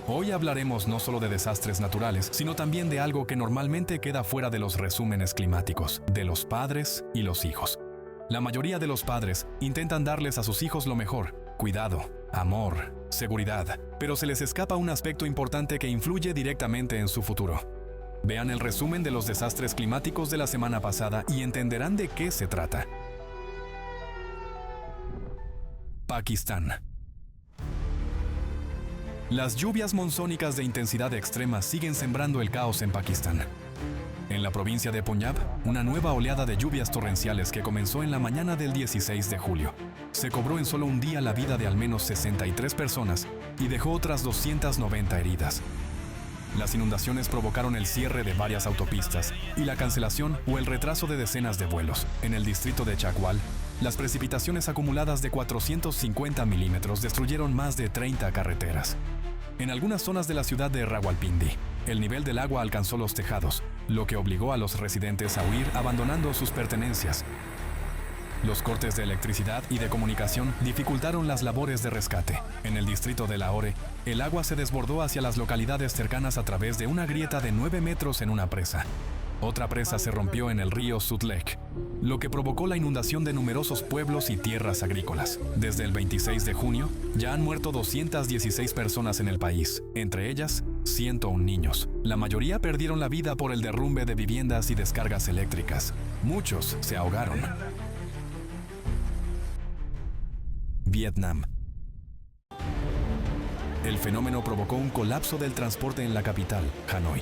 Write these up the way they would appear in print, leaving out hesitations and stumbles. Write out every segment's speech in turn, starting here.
Hoy hablaremos no solo de desastres naturales, sino también de algo que normalmente queda fuera de los resúmenes climáticos, de los padres y los hijos. La mayoría de los padres intentan darles a sus hijos lo mejor: cuidado, amor, seguridad, pero se les escapa un aspecto importante que influye directamente en su futuro. Vean el resumen de los desastres climáticos de la semana pasada y entenderán de qué se trata. Pakistán. Las lluvias monzónicas de intensidad extrema siguen sembrando el caos en Pakistán. En la provincia de Punjab, una nueva oleada de lluvias torrenciales que comenzó en la mañana del 16 de julio se cobró en solo un día la vida de al menos 63 personas y dejó otras 290 heridas. Las inundaciones provocaron el cierre de varias autopistas y la cancelación o el retraso de decenas de vuelos. En el distrito de Chakwal, las precipitaciones acumuladas de 450 milímetros destruyeron más de 30 carreteras. En algunas zonas de la ciudad de Rawalpindi, el nivel del agua alcanzó los tejados, lo que obligó a los residentes a huir abandonando sus pertenencias. Los cortes de electricidad y de comunicación dificultaron las labores de rescate. En el distrito de Lahore, el agua se desbordó hacia las localidades cercanas a través de una grieta de 9 metros en una presa. Otra presa se rompió en el río Sutlej, lo que provocó la inundación de numerosos pueblos y tierras agrícolas. Desde el 26 de junio, ya han muerto 216 personas en el país, entre ellas 101 niños. La mayoría perdieron la vida por el derrumbe de viviendas y descargas eléctricas. Muchos se ahogaron. Vietnam. El fenómeno provocó un colapso del transporte en la capital, Hanoi.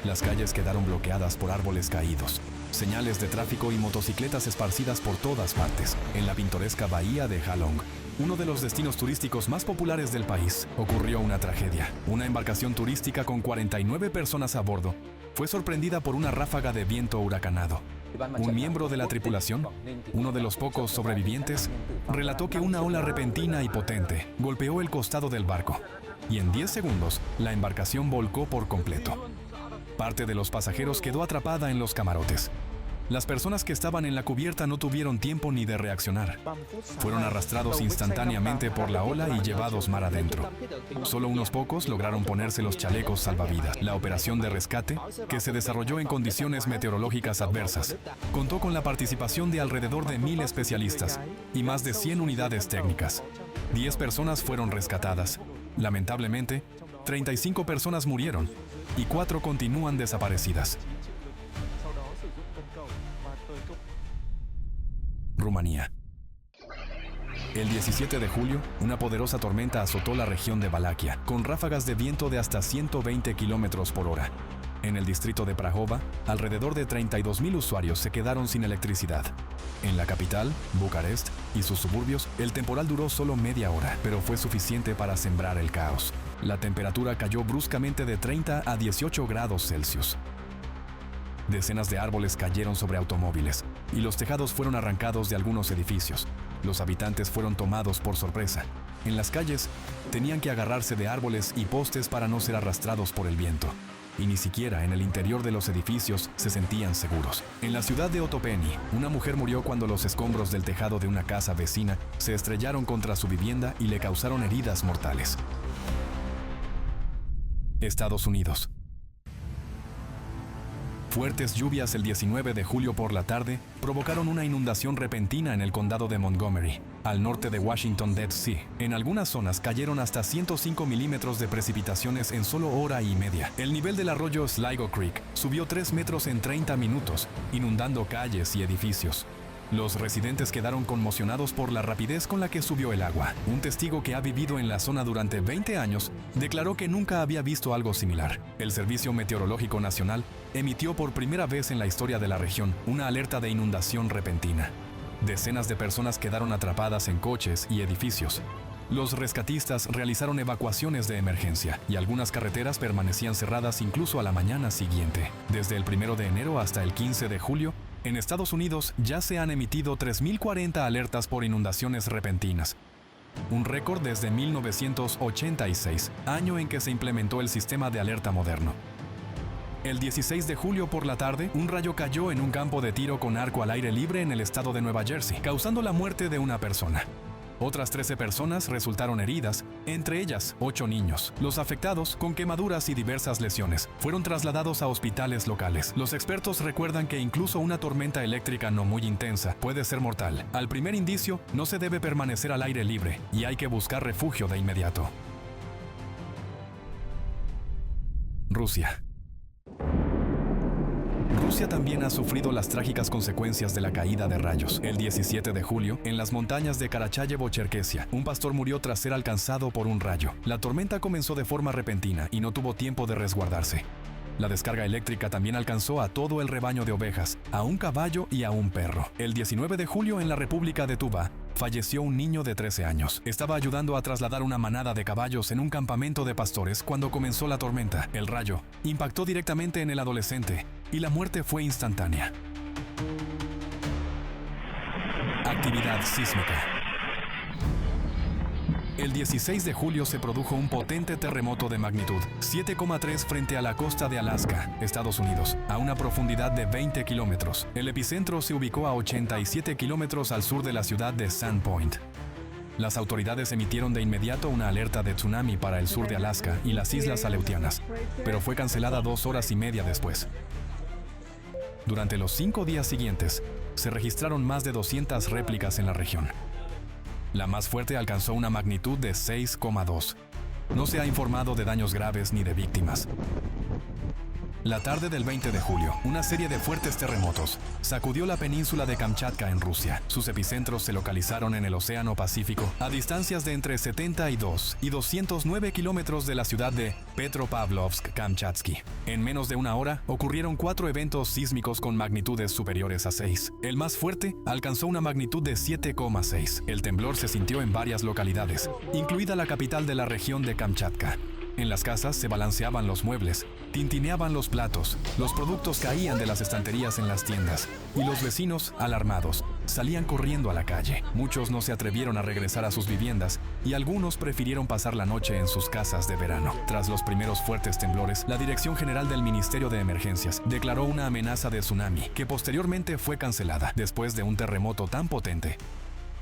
Las calles quedaron bloqueadas por árboles caídos, señales de tráfico y motocicletas esparcidas por todas partes. En la pintoresca bahía de Ha Long, uno de los destinos turísticos más populares del país, ocurrió una tragedia. Una embarcación turística con 49 personas a bordo fue sorprendida por una ráfaga de viento huracanado. Un miembro de la tripulación, uno de los pocos sobrevivientes, relató que una ola repentina y potente golpeó el costado del barco, y en 10 segundos la embarcación volcó por completo. Parte de los pasajeros quedó atrapada en los camarotes. Las personas que estaban en la cubierta no tuvieron tiempo ni de reaccionar. Fueron arrastrados instantáneamente por la ola y llevados mar adentro. Solo unos pocos lograron ponerse los chalecos salvavidas. La operación de rescate, que se desarrolló en condiciones meteorológicas adversas, contó con la participación de alrededor de 1000 especialistas y más de 100 unidades técnicas. 10 personas fueron rescatadas. Lamentablemente, 35 personas murieron y 4 continúan desaparecidas. Rumanía. El 17 de julio, una poderosa tormenta azotó la región de Valaquia, con ráfagas de viento de hasta 120 kilómetros por hora. En el distrito de Prahova, alrededor de 32.000 usuarios se quedaron sin electricidad. En la capital, Bucarest, y sus suburbios, el temporal duró solo media hora, pero fue suficiente para sembrar el caos. La temperatura cayó bruscamente de 30 a 18 grados Celsius. Decenas de árboles cayeron sobre automóviles y los tejados fueron arrancados de algunos edificios. Los habitantes fueron tomados por sorpresa. En las calles, tenían que agarrarse de árboles y postes para no ser arrastrados por el viento. Y ni siquiera en el interior de los edificios se sentían seguros. En la ciudad de Otopeni, una mujer murió cuando los escombros del tejado de una casa vecina se estrellaron contra su vivienda y le causaron heridas mortales. Estados Unidos. Fuertes lluvias el 19 de julio por la tarde provocaron una inundación repentina en el condado de Montgomery, al norte de Washington, D.C. En algunas zonas cayeron hasta 105 milímetros de precipitaciones en solo hora y media. El nivel del arroyo Sligo Creek subió 3 metros en 30 minutos, inundando calles y edificios. Los residentes quedaron conmocionados por la rapidez con la que subió el agua. Un testigo que ha vivido en la zona durante 20 años declaró que nunca había visto algo similar. El Servicio Meteorológico Nacional emitió por primera vez en la historia de la región una alerta de inundación repentina. Decenas de personas quedaron atrapadas en coches y edificios. Los rescatistas realizaron evacuaciones de emergencia y algunas carreteras permanecían cerradas incluso a la mañana siguiente. Desde el 1 de enero hasta el 15 de julio, en Estados Unidos ya se han emitido 3.040 alertas por inundaciones repentinas, un récord desde 1986, año en que se implementó el sistema de alerta moderno. El 16 de julio por la tarde, un rayo cayó en un campo de tiro con arco al aire libre en el estado de Nueva Jersey, causando la muerte de una persona. Otras 13 personas resultaron heridas, entre ellas 8 niños. Los afectados, con quemaduras y diversas lesiones, fueron trasladados a hospitales locales. Los expertos recuerdan que incluso una tormenta eléctrica no muy intensa puede ser mortal. Al primer indicio, no se debe permanecer al aire libre y hay que buscar refugio de inmediato. Rusia. Rusia también ha sufrido las trágicas consecuencias de la caída de rayos. El 17 de julio, en las montañas de Karachayevo-Cherkesia, un pastor murió tras ser alcanzado por un rayo. La tormenta comenzó de forma repentina y no tuvo tiempo de resguardarse. La descarga eléctrica también alcanzó a todo el rebaño de ovejas, a un caballo y a un perro. El 19 de julio, en la República de Tuvá, falleció un niño de 13 años. Estaba ayudando a trasladar una manada de caballos en un campamento de pastores cuando comenzó la tormenta. El rayo impactó directamente en el adolescente y la muerte fue instantánea. Actividad sísmica. El 16 de julio se produjo un potente terremoto de magnitud 7,3 frente a la costa de Alaska, Estados Unidos, a una profundidad de 20 kilómetros. El epicentro se ubicó a 87 kilómetros al sur de la ciudad de Sand Point. Las autoridades emitieron de inmediato una alerta de tsunami para el sur de Alaska y las Islas Aleutianas, pero fue cancelada 2 horas y media después. Durante los 5 días siguientes, se registraron más de 200 réplicas en la región. La más fuerte alcanzó una magnitud de 6,2. No se ha informado de daños graves ni de víctimas. La tarde del 20 de julio, una serie de fuertes terremotos sacudió la península de Kamchatka en Rusia. Sus epicentros se localizaron en el Océano Pacífico, a distancias de entre 72 y 209 kilómetros de la ciudad de Petropavlovsk-Kamchatsky. En menos de una hora, ocurrieron 4 eventos sísmicos con magnitudes superiores a 6. El más fuerte alcanzó una magnitud de 7,6. El temblor se sintió en varias localidades, incluida la capital de la región de Kamchatka. En las casas se balanceaban los muebles, tintineaban los platos, los productos caían de las estanterías en las tiendas, y los vecinos, alarmados, salían corriendo a la calle. Muchos no se atrevieron a regresar a sus viviendas y algunos prefirieron pasar la noche en sus casas de verano. Tras los primeros fuertes temblores, la Dirección General del Ministerio de Emergencias declaró una amenaza de tsunami, que posteriormente fue cancelada. Después de un terremoto tan potente,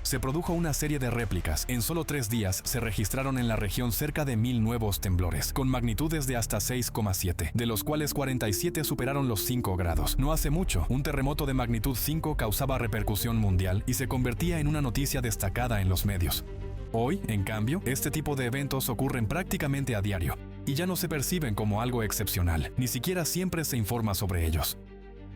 se produjo una serie de réplicas. En solo 3 días se registraron en la región cerca de 1000 nuevos temblores, con magnitudes de hasta 6,7, de los cuales 47 superaron los 5 grados. No hace mucho, un terremoto de magnitud 5 causaba repercusión mundial y se convertía en una noticia destacada en los medios. Hoy, en cambio, este tipo de eventos ocurren prácticamente a diario y ya no se perciben como algo excepcional, ni siquiera siempre se informa sobre ellos.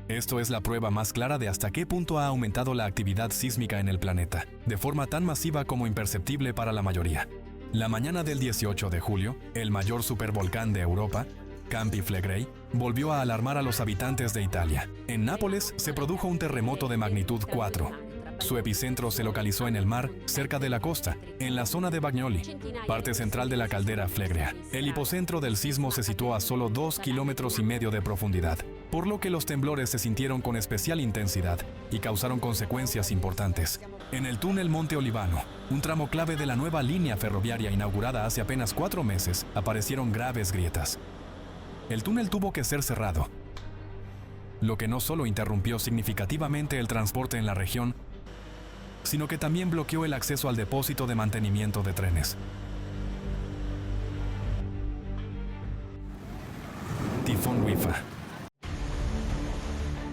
Esto es la prueba más clara de hasta qué punto ha aumentado la actividad sísmica en el planeta, de forma tan masiva como imperceptible para la mayoría. La mañana del 18 de julio, el mayor supervolcán de Europa, Campi Flegrei, volvió a alarmar a los habitantes de Italia. En Nápoles se produjo un terremoto de magnitud 4. Su epicentro se localizó en el mar, cerca de la costa, en la zona de Bagnoli, parte central de la caldera Flegrea. El hipocentro del sismo se situó a solo 2,5 kilómetros de profundidad, por lo que los temblores se sintieron con especial intensidad y causaron consecuencias importantes. En el túnel Monte Olivano, un tramo clave de la nueva línea ferroviaria inaugurada hace apenas 4 meses, aparecieron graves grietas. El túnel tuvo que ser cerrado, lo que no solo interrumpió significativamente el transporte en la región, sino que también bloqueó el acceso al depósito de mantenimiento de trenes. Tifón Wifa.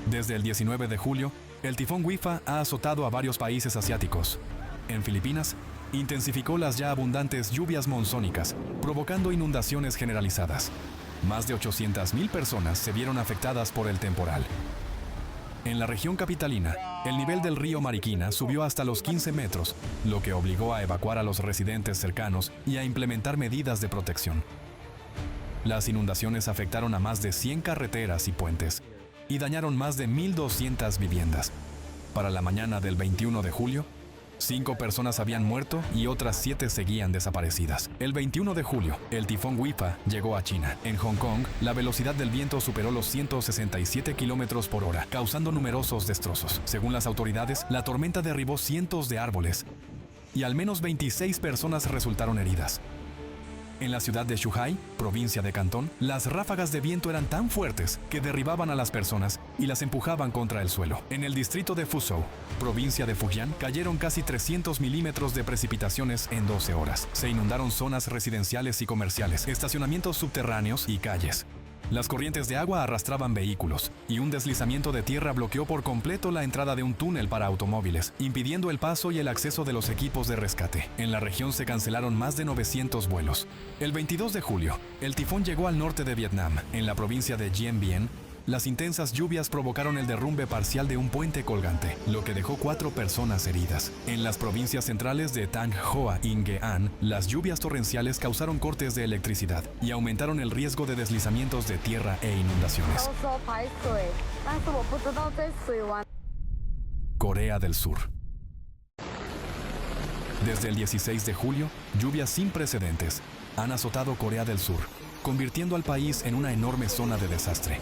Desde el 19 de julio, el tifón Wifa ha azotado a varios países asiáticos. En Filipinas, intensificó las ya abundantes lluvias monzónicas, provocando inundaciones generalizadas. Más de 800,000 personas se vieron afectadas por el temporal. En la región capitalina, el nivel del río Mariquina subió hasta los 15 metros, lo que obligó a evacuar a los residentes cercanos y a implementar medidas de protección. Las inundaciones afectaron a más de 100 carreteras y puentes y dañaron más de 1,200 viviendas. Para la mañana del 21 de julio, 5 personas habían muerto y otras 7 seguían desaparecidas. El 21 de julio, el tifón Wifa llegó a China. En Hong Kong, la velocidad del viento superó los 167 kilómetros por hora, causando numerosos destrozos. Según las autoridades, la tormenta derribó cientos de árboles y al menos 26 personas resultaron heridas. En la ciudad de Zhuhai, provincia de Cantón, las ráfagas de viento eran tan fuertes que derribaban a las personas y las empujaban contra el suelo. En el distrito de Fuzhou, provincia de Fujian, cayeron casi 300 milímetros de precipitaciones en 12 horas. Se inundaron zonas residenciales y comerciales, estacionamientos subterráneos y calles. Las corrientes de agua arrastraban vehículos y un deslizamiento de tierra bloqueó por completo la entrada de un túnel para automóviles, impidiendo el paso y el acceso de los equipos de rescate. En la región se cancelaron más de 900 vuelos. El 22 de julio, el tifón llegó al norte de Vietnam, en la provincia de Dien Bien. Las intensas lluvias provocaron el derrumbe parcial de un puente colgante, lo que dejó 4 personas heridas. En las provincias centrales de Thanh Hoa y Nghệ An, las lluvias torrenciales causaron cortes de electricidad y aumentaron el riesgo de deslizamientos de tierra e inundaciones. Corea del Sur. Desde el 16 de julio, lluvias sin precedentes han azotado Corea del Sur, convirtiendo al país en una enorme zona de desastre.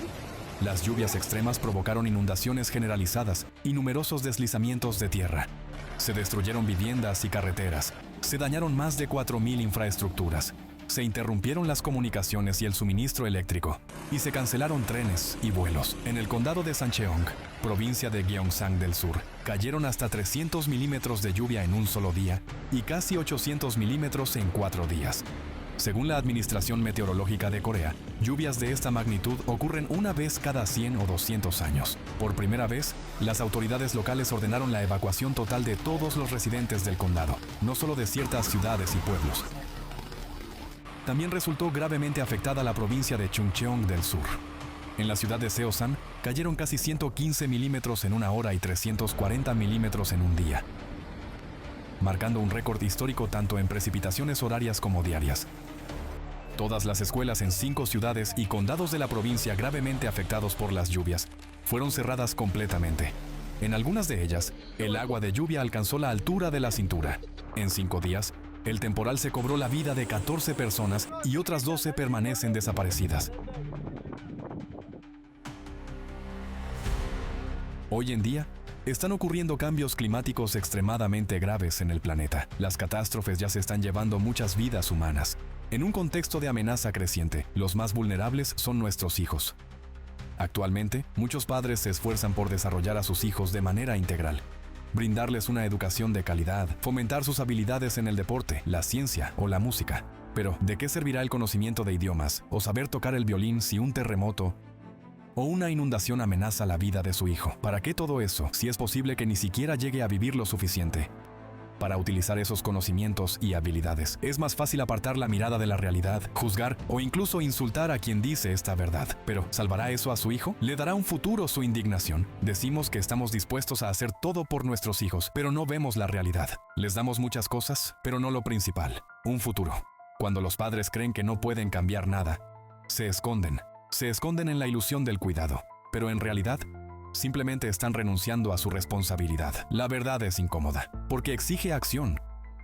Las lluvias extremas provocaron inundaciones generalizadas y numerosos deslizamientos de tierra. Se destruyeron viviendas y carreteras, se dañaron más de 4.000 infraestructuras, se interrumpieron las comunicaciones y el suministro eléctrico, y se cancelaron trenes y vuelos. En el condado de Sancheong, provincia de Gyeongsang del Sur, cayeron hasta 300 milímetros de lluvia en un solo día y casi 800 milímetros en 4 días. Según la Administración Meteorológica de Corea, lluvias de esta magnitud ocurren una vez cada 100 o 200 años. Por primera vez, las autoridades locales ordenaron la evacuación total de todos los residentes del condado, no solo de ciertas ciudades y pueblos. También resultó gravemente afectada la provincia de Chungcheong del Sur. En la ciudad de Seosan, cayeron casi 115 milímetros en una hora y 340 milímetros en un día, marcando un récord histórico tanto en precipitaciones horarias como diarias. Todas las escuelas en 5 ciudades y condados de la provincia gravemente afectados por las lluvias fueron cerradas completamente. En algunas de ellas, el agua de lluvia alcanzó la altura de la cintura. En 5 días, el temporal se cobró la vida de 14 personas y otras 12 permanecen desaparecidas. Hoy en día, están ocurriendo cambios climáticos extremadamente graves en el planeta. Las catástrofes ya se están llevando muchas vidas humanas. En un contexto de amenaza creciente, los más vulnerables son nuestros hijos. Actualmente, muchos padres se esfuerzan por desarrollar a sus hijos de manera integral, brindarles una educación de calidad, fomentar sus habilidades en el deporte, la ciencia o la música. Pero, ¿de qué servirá el conocimiento de idiomas o saber tocar el violín si un terremoto o una inundación amenaza la vida de su hijo? ¿Para qué todo eso si es posible que ni siquiera llegue a vivir lo suficiente para utilizar esos conocimientos y habilidades? Es más fácil apartar la mirada de la realidad, juzgar o incluso insultar a quien dice esta verdad. Pero, ¿salvará eso a su hijo? ¿Le dará un futuro su indignación? Decimos que estamos dispuestos a hacer todo por nuestros hijos, pero no vemos la realidad. Les damos muchas cosas, pero no lo principal, un futuro. Cuando los padres creen que no pueden cambiar nada, se esconden. Se esconden en la ilusión del cuidado, pero en realidad, simplemente están renunciando a su responsabilidad. La verdad es incómoda, porque exige acción,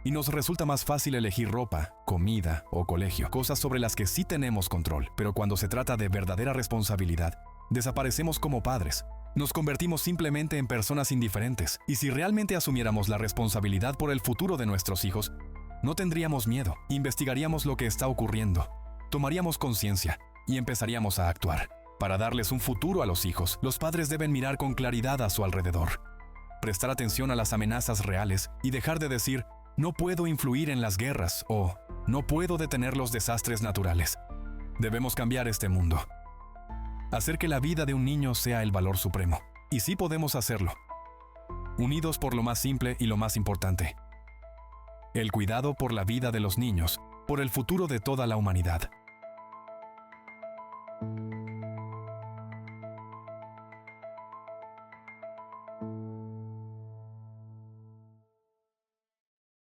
y nos resulta más fácil elegir ropa, comida o colegio, cosas sobre las que sí tenemos control. Pero cuando se trata de verdadera responsabilidad, desaparecemos como padres. Nos convertimos simplemente en personas indiferentes, y si realmente asumiéramos la responsabilidad por el futuro de nuestros hijos, no tendríamos miedo, investigaríamos lo que está ocurriendo, tomaríamos conciencia, y empezaríamos a actuar. Para darles un futuro a los hijos, los padres deben mirar con claridad a su alrededor, prestar atención a las amenazas reales y dejar de decir, no puedo influir en las guerras o no puedo detener los desastres naturales. Debemos cambiar este mundo. Hacer que la vida de un niño sea el valor supremo. Y sí podemos hacerlo. Unidos por lo más simple y lo más importante. El cuidado por la vida de los niños, por el futuro de toda la humanidad.